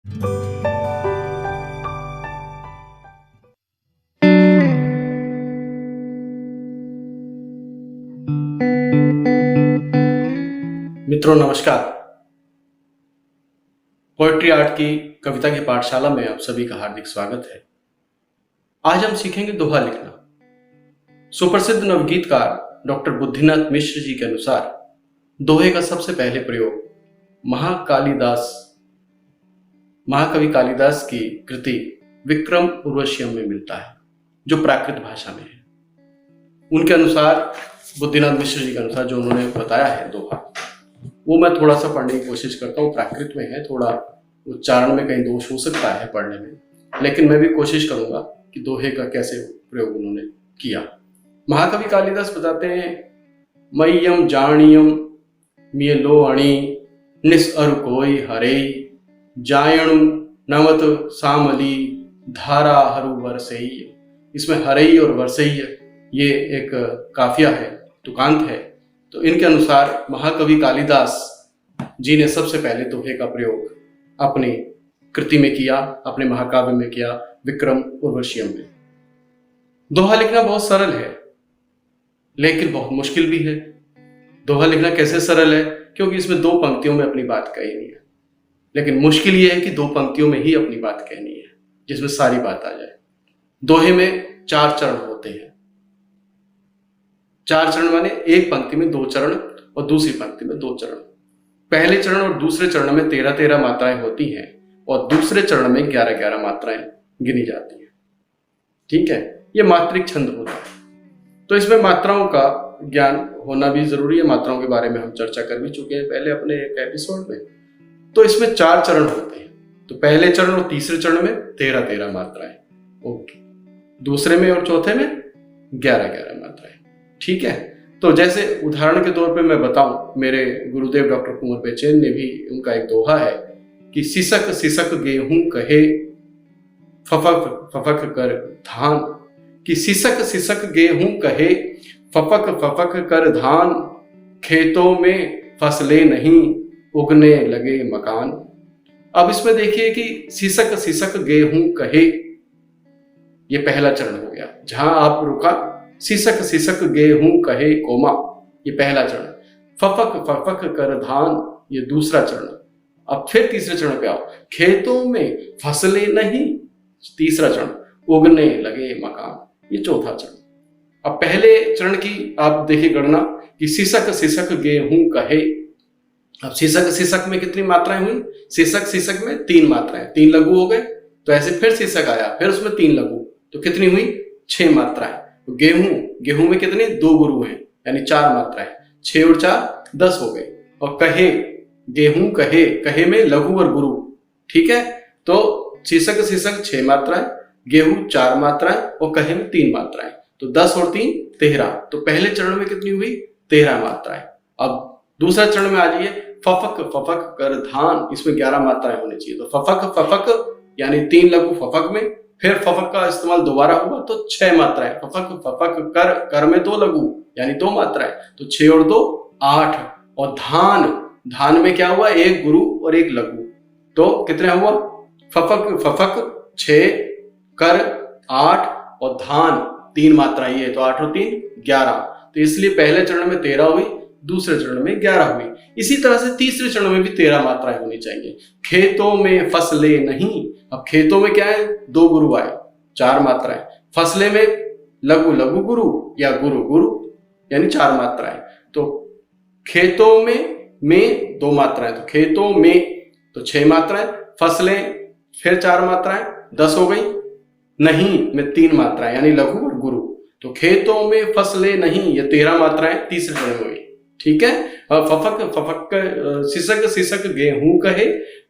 मित्रों नमस्कार। Poetry art की कविता की पाठशाला में आप सभी का हार्दिक स्वागत है। आज हम सीखेंगे दोहा लिखना। सुप्रसिद्ध नवगीतकार डॉक्टर बुद्धिनाथ मिश्र जी के अनुसार दोहे का सबसे पहले प्रयोग महाकवि कालिदास की कृति विक्रम उर्वशीयम में मिलता है, जो प्राकृत भाषा में है। उनके अनुसार, बुद्धिनाथ मिश्र जी के अनुसार जो उन्होंने बताया है दोहा, वो मैं थोड़ा सा पढ़ने की कोशिश करता हूँ। प्राकृत में है, थोड़ा उच्चारण में कहीं दोष हो सकता है पढ़ने में, लेकिन मैं भी कोशिश करूंगा कि दोहे का कैसे प्रयोग उन्होंने किया। महाकवि कालिदास बताते हैं, मय्यम जाणियम मिय लो अणि निस अरु कोई हरे जायणु नवत सामली धारा हरु वर्षेय। इसमें हरई और वर्षेय ये एक काफिया है, तुकांत है। तो इनके अनुसार महाकवि कालिदास जी ने सबसे पहले दोहे का प्रयोग अपनी कृति में किया, अपने महाकाव्य में किया, विक्रम उर्वशीयम में। दोहा लिखना बहुत सरल है, लेकिन बहुत मुश्किल भी है। दोहा लिखना कैसे सरल है? क्योंकि इसमें दो पंक्तियों में अपनी बात कहनी है, लेकिन मुश्किल यह है कि दो पंक्तियों में ही अपनी बात कहनी है जिसमें सारी बात आ जाए। दोहे में 4 चरण होते हैं। 4 चरण माने एक पंक्ति में 2 चरण और दूसरी पंक्ति में 2 चरण। पहले चरण और दूसरे चरण में 13-13 मात्राएं होती हैं और दूसरे चरण में 11-11 मात्राएं गिनी जाती हैं। ठीक है, ये मात्रिक छंद होता है। तो इसमें मात्राओं का ज्ञान होना भी जरूरी है। मात्राओं के बारे में हम चर्चा कर भी चुके हैं पहले अपने एक एपिसोड में। तो इसमें 4 चरण होते हैं। तो पहले चरण और तीसरे चरण में 13-13 मात्राएं, ओके। दूसरे में और चौथे में 11-11 मात्राएं। ठीक है, तो जैसे उदाहरण के तौर पे मैं बताऊं, मेरे गुरुदेव डॉक्टर कुंवर बेचैन ने भी, उनका एक दोहा है कि सिसक सिसक गेहूं कहे फफक फफक कर धान, कि सिसक सिसक गेहूं कहे फफक फफक कर धान, खेतों में फसलें नहीं उगने लगे मकान। अब इसमें देखिए कि सिसक सिसक गेहूं कहे, ये पहला चरण हो गया। जहां आप रुका, सिसक सिसक गेहूं कहे कोमा, ये पहला चरण। फफक फफक कर धान, ये दूसरा चरण। अब फिर तीसरे चरण पे आओ, खेतों में फसलें नहीं, तीसरा चरण। उगने लगे मकान, ये चौथा चरण। अब पहले चरण की आप देखिए गणना कि सिसक सिसक गेहूं कहे। अब सिसक सिसक में कितनी मात्राएं हुई? सिसक सिसक में 3 मात्राएं, 3 लघु हो गए। तो ऐसे फिर सिसक आया, फिर उसमें 3 लघु, तो कितनी हुई? 6 मात्राएं। तो गेहूं में कितने? 2 गुरु हैं, यानी 4 मात्राएं। 6 और 4 10 हो गए। और कहे, गेहूं कहे, कहे में लघु और गुरु। ठीक है, तो सिसक सिसक 6 मात्राएं, गेहूं 4 मात्राएं और कहे में 3 मात्राएं। तो 10 और 3 13। तो पहले चरण में कितनी हुई? 13 मात्राएं। अब दूसरा चरण में आ जाइए, फफक फफक कर धान, इसमें 11 मात्राएं होनी चाहिए। तो फफक फफक यानी 3 लघु फफक में, फिर फफक का इस्तेमाल दोबारा हुआ तो 6 मात्राएं। फफक फफक कर, कर में 2 लघु यानी 2 मात्राएं, तो 6 और 2 8। और धान, धान में क्या हुआ? 1 गुरु और 1 लघु, तो कितने हुआ? फफक फफक 6, कर 8 और धान 3 मात्राएं, ये तो 8 और 3 11। तो इसलिए पहले चरण में 13 हुई, दूसरे चरण में 11 हुई। इसी तरह से तीसरे चरण में भी 13 मात्राएं होनी चाहिए। खेतों में फसलें नहीं, अब खेतों में क्या है? 2 गुरु आए, 4 मात्राएं। फसलें में लघु लघु गुरु या गुरु गुरु यानी 4 मात्राएं। तो खेतों में 2 मात्राएं, तो खेतों में तो 6 मात्राएं। फसलें फिर 4 मात्राएं, 10 हो गई। नहीं में 3 मात्राएं यानी लघु और गुरु। तो खेतों में फसलें नहीं, ये 13 मात्राएं तीसरे चरण में हुई। ठीक है, फफक फफक सिसक सिसक गेहूं कहे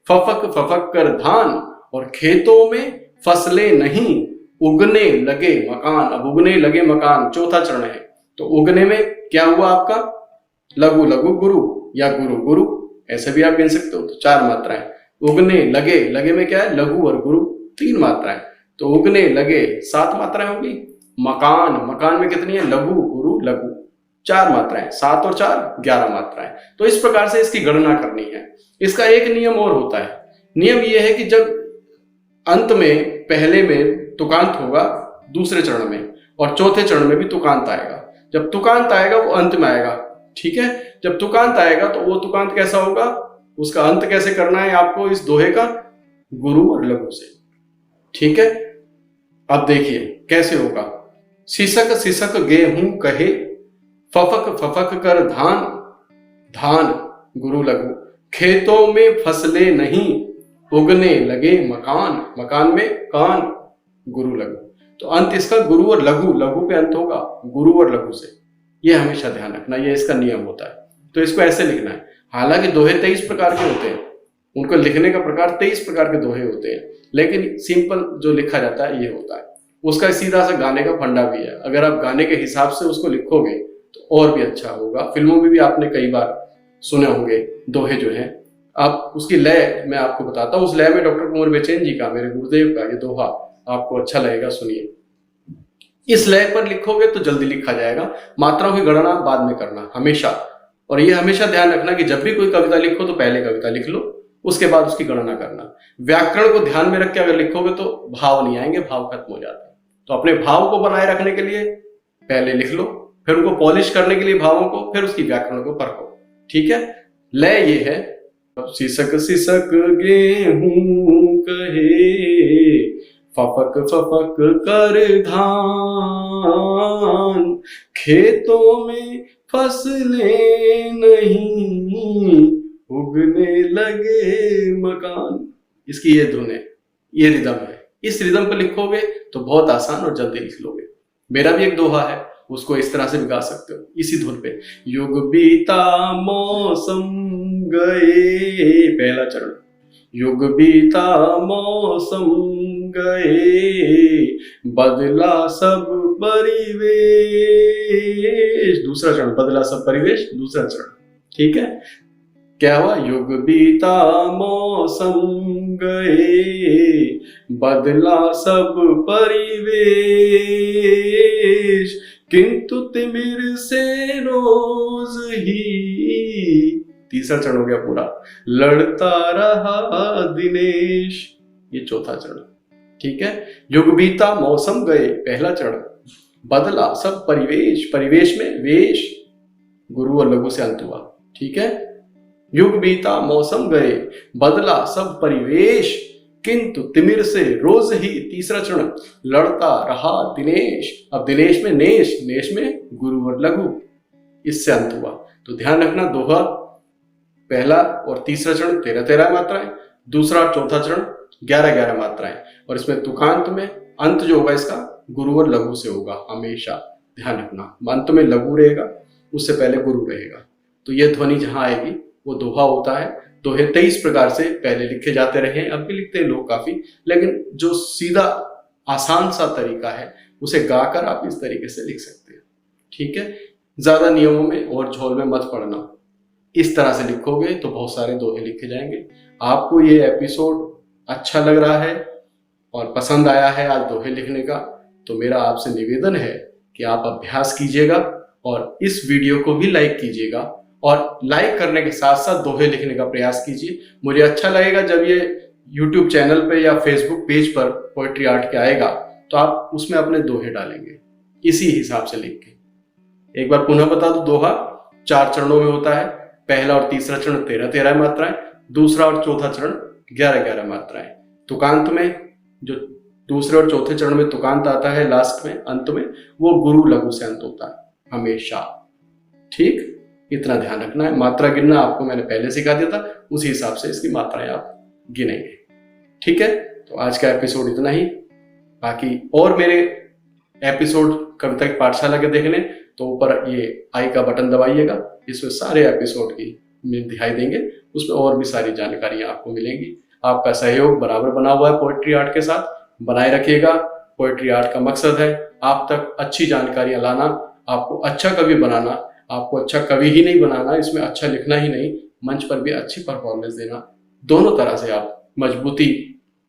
फफक फफक कर धान, और खेतों में फसलें नहीं उगने लगे मकान। अब उगने लगे मकान चौथा चरण है। तो उगने में क्या हुआ आपका? लघु लघु गुरु या गुरु गुरु, ऐसे भी आप गिन सकते हो। तो 4 मात्राएं। उगने लगे, लगे में क्या है? लघु और गुरु 3 मात्राएं। तो उगने लगे 7 मात्राएं होगी। मकान, मकान में कितनी है? लघु गुरु लघु 4 मात्राएं। 7 और 4 11 मात्राएं। तो इस प्रकार से इसकी गणना करनी है। इसका एक नियम और होता है नियम ये है कि जब अंत में पहले में तुकांत होगा, दूसरे चरण में और चौथे चरण में भी तुकांत आएगा। जब तुकांत आएगा वो अंत में आएगा, ठीक है। जब तुकांत आएगा तो वो तुकांत कैसा होगा, उसका अंत कैसे करना है आपको इस दोहे का, गुरु और लघु से, ठीक है। अब देखिए कैसे होगा। सिसक सिसक गेहूं कहे, फफक फफक कर धान, धान गुरु लघु, खेतों में फसलें नहीं, उगने लगे मकान, मकान में कान, गुरु लघु। तो अंत इसका गुरु और लघु, लघु पे अंत होगा गुरु और लघु से। ये हमेशा ध्यान रखना, ये इसका नियम होता है। तो इसको ऐसे लिखना है। हालांकि दोहे 23 प्रकार के होते हैं, उनको लिखने का प्रकार 23 प्रकार के दोहे होते हैं, लेकिन सिंपल जो लिखा जाता है ये होता है। उसका सीधा सा गाने का फंडा भी है। अगर आप गाने के हिसाब से उसको लिखोगे तो और भी अच्छा होगा। फिल्मों में भी आपने कई बार सुने होंगे दोहे जो है। आप उसकी लय मैं आपको बताता हूँ। उस लय में डॉक्टर कुंवर बेचैन जी का, मेरे गुरुदेव का ये दोहा आपको अच्छा लगेगा, सुनिए। इस लय पर लिखोगे तो जल्दी लिखा जाएगा। मात्राओं की गणना बाद में करना हमेशा। और ये हमेशा ध्यान रखना कि जब भी कोई कविता लिखो तो पहले कविता लिख लो, उसके बाद उसकी गणना करना। व्याकरण को ध्यान में रख के अगर लिखोगे तो भाव नहीं आएंगे, भाव खत्म हो जाते हैं। तो अपने भाव को बनाए रखने के लिए पहले लिख लो, फिर उनको पॉलिश करने के लिए भावों को, फिर उसकी व्याकरण को परखो, ठीक है। लय ये है, सिसक सिसक गेहूं कहे, फफक फफक कर धान, खेतों में फसलें नहीं, उगने लगे मकान। इसकी ये धुन है, ये रिदम है। इस रिदम पर लिखोगे तो बहुत आसान और जल्दी लिख लोगे। मेरा भी एक दोहा है, उसको इस तरह से भी गा सकते हो इसी धुन पे। युग बीता मौसम गए, पहला चरण। युग बीता मौसम गए, बदला सब परिवेश, दूसरा चरण। बदला सब परिवेश, दूसरा चरण, ठीक है। क्या हुआ, युग बीता मौसम गए, बदला सब परिवेश, किंतु तिमिर से रोज ही, तीसरा चरण हो गया पूरा, लड़ता रहा दिनेश, ये चौथा चरण, ठीक है। युग बीता मौसम गए, पहला चरण। बदला सब परिवेश, परिवेश में वेश, गुरु और लघु से अंत हुआ, ठीक है। युग बीता मौसम गए, बदला सब परिवेश, किंतु तिमिर से रोज ही, तीसरा चरण। लड़ता रहा दिनेश, अब दिनेश में नेश, नेश में गुरु और लघु, इससे अंत हुआ। तो ध्यान रखना, दोहा पहला और तीसरा चरण 13-13 मात्राएं, दूसरा और चौथा चरण 11-11 मात्राएं, और इसमें तुकांत में अंत जो होगा इसका गुरु और लघु से होगा हमेशा। ध्यान रखना, अंत में लघु रहेगा, उससे पहले गुरु रहेगा। तो यह ध्वनि जहां आएगी वो दोहा होता है। दोहे 23 प्रकार से पहले लिखे जाते रहे, अब भी लिखते हैं लोग काफी, लेकिन जो सीधा आसान सा तरीका है उसे गाकर आप इस तरीके से लिख सकते हैं, ठीक है। ज्यादा नियमों में और झोल में मत पड़ना, इस तरह से लिखोगे तो बहुत सारे दोहे लिखे जाएंगे। आपको ये एपिसोड अच्छा लग रहा है और पसंद आया है आज दोहे लिखने का, तो मेरा आपसे निवेदन है कि आप अभ्यास कीजिएगा और इस वीडियो को भी लाइक कीजिएगा, और लाइक करने के साथ साथ दोहे लिखने का प्रयास कीजिए। मुझे अच्छा लगेगा जब ये YouTube चैनल पे या Facebook पेज पर पोएट्री आर्ट के आएगा तो आप उसमें अपने दोहे डालेंगे इसी हिसाब से लिख के। एक बार पुनः बता दूं, दोहा 4 चरणों में होता है। पहला और तीसरा चरण 13-13 मात्राएं, दूसरा और चौथा चरण 11-11 मात्राएं। तुकांत में जो दूसरे और चौथे चरण में तुकांत आता है लास्ट में, अंत में, वो गुरु लघु से अंत होता है हमेशा, ठीक। इतना ध्यान रखना है। मात्रा गिनना आपको मैंने पहले सिखा दिया था, उसी हिसाब से इसकी मात्राएं आप गिनेंगे, ठीक है। तो आज का एपिसोड इतना ही। बाकी और मेरे एपिसोड कविता की पाठशाला के देखने तो ऊपर ये आई का बटन दबाइएगा, इसमें सारे एपिसोड की दिखाई देंगे, उसमें और भी सारी जानकारियां आपको मिलेंगी। आपका सहयोग बराबर बना हुआ है पोएट्री आर्ट के साथ, बनाए रखिएगा। पोएट्री आर्ट का मकसद है आप तक अच्छी जानकारियां लाना, आपको अच्छा कवि बनाना। आपको अच्छा कवि ही नहीं बनाना, इसमें अच्छा लिखना ही नहीं, मंच पर भी अच्छी परफॉर्मेंस देना, दोनों तरह से आप मजबूती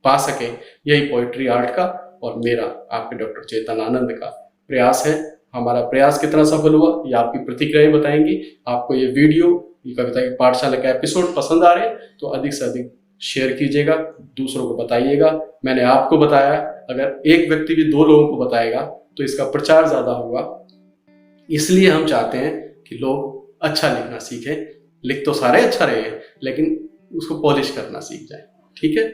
पा सके, यही पोएट्री आर्ट का और मेरा आपके डॉक्टर चेतन आनंद का प्रयास है। हमारा प्रयास कितना सफल हुआ ये आपकी प्रतिक्रियाएं बताएंगी। आपको ये वीडियो, ये कविता की पाठशाला का एपिसोड पसंद आ रहे हैं तो अधिक से अधिक शेयर कीजिएगा, दूसरों को बताइएगा। मैंने आपको बताया, अगर एक व्यक्ति भी 2 लोगों को बताएगा तो इसका प्रचार ज्यादा होगा। इसलिए हम चाहते हैं कि लोग अच्छा लिखना सीखें। लिख तो सारे अच्छा रहे हैं, लेकिन उसको पॉलिश करना सीख जाए। ठीक है,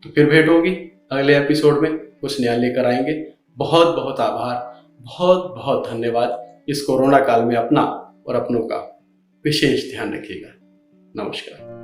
तो फिर भेंट होगी अगले एपिसोड में, कुछ नया लेकर आएंगे। बहुत बहुत आभार, बहुत बहुत धन्यवाद। इस कोरोना काल में अपना और अपनों का विशेष ध्यान रखिएगा। नमस्कार।